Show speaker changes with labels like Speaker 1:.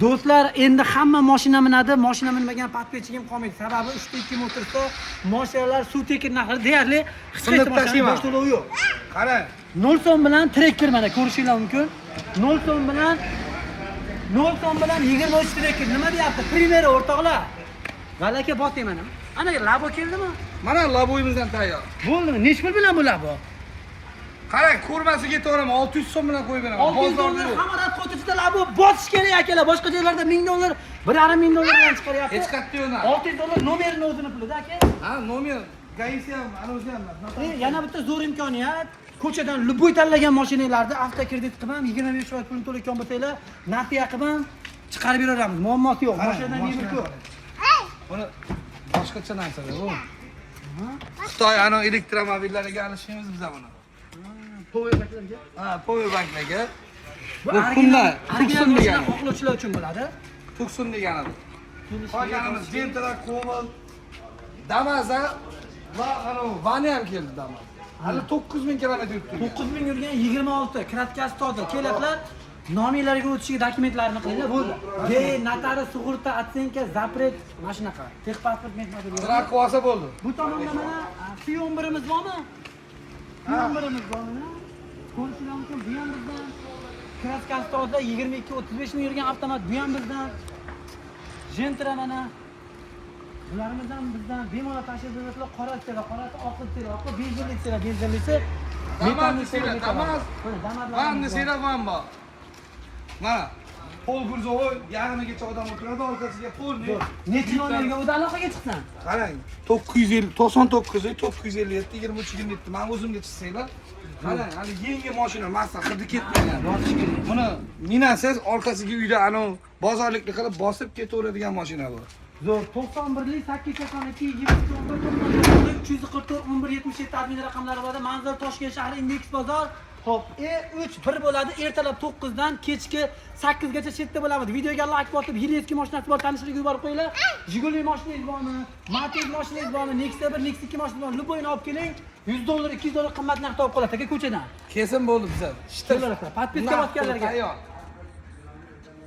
Speaker 1: Do'stlar, endi hamma mashina minadi, mashina minmagan podpetchik ham qolmaydi. Sababi 3.2 motorda mashinalar suv tekir narxi deyarli hech qaysi mashina bosh to'lovi yo'q.
Speaker 2: Qarang.
Speaker 1: 0 so'm bilan trekker mana ko'rishinglar mumkin. 0 so'm bilan 23 trekker. Nima deyapti? Primera o'rtoqlar. Valaka botay mana. Ana labo keldimi?
Speaker 2: Mana laboyimizdan tayyor.
Speaker 1: Bo'ldimi? Nech pul bilan bu labo?
Speaker 2: Qarang, ko'rmasiga ketaveram, 600 so'm bilan qo'yib beraman.
Speaker 1: 600 dollar hamarat qo'tishda labo botish kerak akalar. Boshqa joylarda 1000 dollar, 1,5 ming dollar bilan chiqaryapti.
Speaker 2: Hech qayerda yo'q.
Speaker 1: 600 dollar nomerini o'zini pulida aka.
Speaker 2: Ha, nomer gaisi ham, ana o'zi ham.
Speaker 1: Yana bitta zo'r imkoniyat. Ko'chadan luboy tanlagan mashinalarni avtokredit qilib ham 25% pulni to'layotgan bo'lsanglar, natiya qilib ham chiqarib beramiz. Muammosi yo'q. Mashinadan yengil ko'p.
Speaker 2: Buni boshqacha narsalar bu. Xitoy ana elektromobillariga alishimiz biz buni.
Speaker 1: Powerbanklarga.
Speaker 2: Ha, powerbanklarga.
Speaker 1: Bu
Speaker 2: kunlar, tuksun degani.
Speaker 1: Xohlovchilar uchun bo'ladi.
Speaker 2: Tuksun degani. Qolganimiz Gentra, Cobalt, Damaza va ana Vani ham keldi Damaza. Hali 9000 kilometr yuribdi.
Speaker 1: 9000 yurgan 26 kratkasi toza. Kelatlar nominglarga o'tishiga dokumentlarini qilinglar, bo'ldi. Notari, sug'urta, otsenka, zapret, mashinaqa. Texpasport mehnati bo'ladi.
Speaker 2: Trakvasa bo'ldi.
Speaker 1: Bu tomonda mana P11imiz bormi? P11imiz bormi? Ko'rishinglar mumkin. Bu ham bizdan. Kratkasi toza 22-35 ming yurgan avtomat bu ham bizdan. Gentra mana bularimiz ham bizdan bemalol tashib berasizlar. Qora tera, qorasi oqib tera, oqib benzinlik tera, benzinlisi.
Speaker 2: Damas tera, Damas.
Speaker 1: Damas.
Speaker 2: Vanni tera ham bor. Mana pol gurzovoy yarmigacha odam o'tiradi, orqasiga polni.
Speaker 1: Necha nomerga o'zi aloqaga chiqsan?
Speaker 2: Qarang, 950, 99, 957, 2327. Men o'zimga chiqsanglar. Qarang, hali yangi mashina, masa hidi ketmagan. Buni minasiz orqasiga uyda ana bozorlikni qilib bosib ketaveradigan mashina bu.
Speaker 1: Zo'r 91lik 882 24 344 1177 admin raqamlari bor. Manzil Toshkent shahri Index bozor. Xo'p, E3 bir bo'ladi. Ertalab 9 dan kechki 8 gacha chetda bo'lamiz. Videoga like bosib, Hilesky mashinasi bor, tanishlik yuborib qo'yinglar. Jiguli mashinangiz bormi? Matiz mashinangiz bormi? Nexia 1, Nexia 2 mashinasi bormi? Luboyni olib keling. 100 dollar, 200 dollar qimmat narxda olib qolasiz aka ko'chadan.
Speaker 2: Kesin bo'ldi bizlar.
Speaker 1: Shitlar aka, podpiska bosganlarga.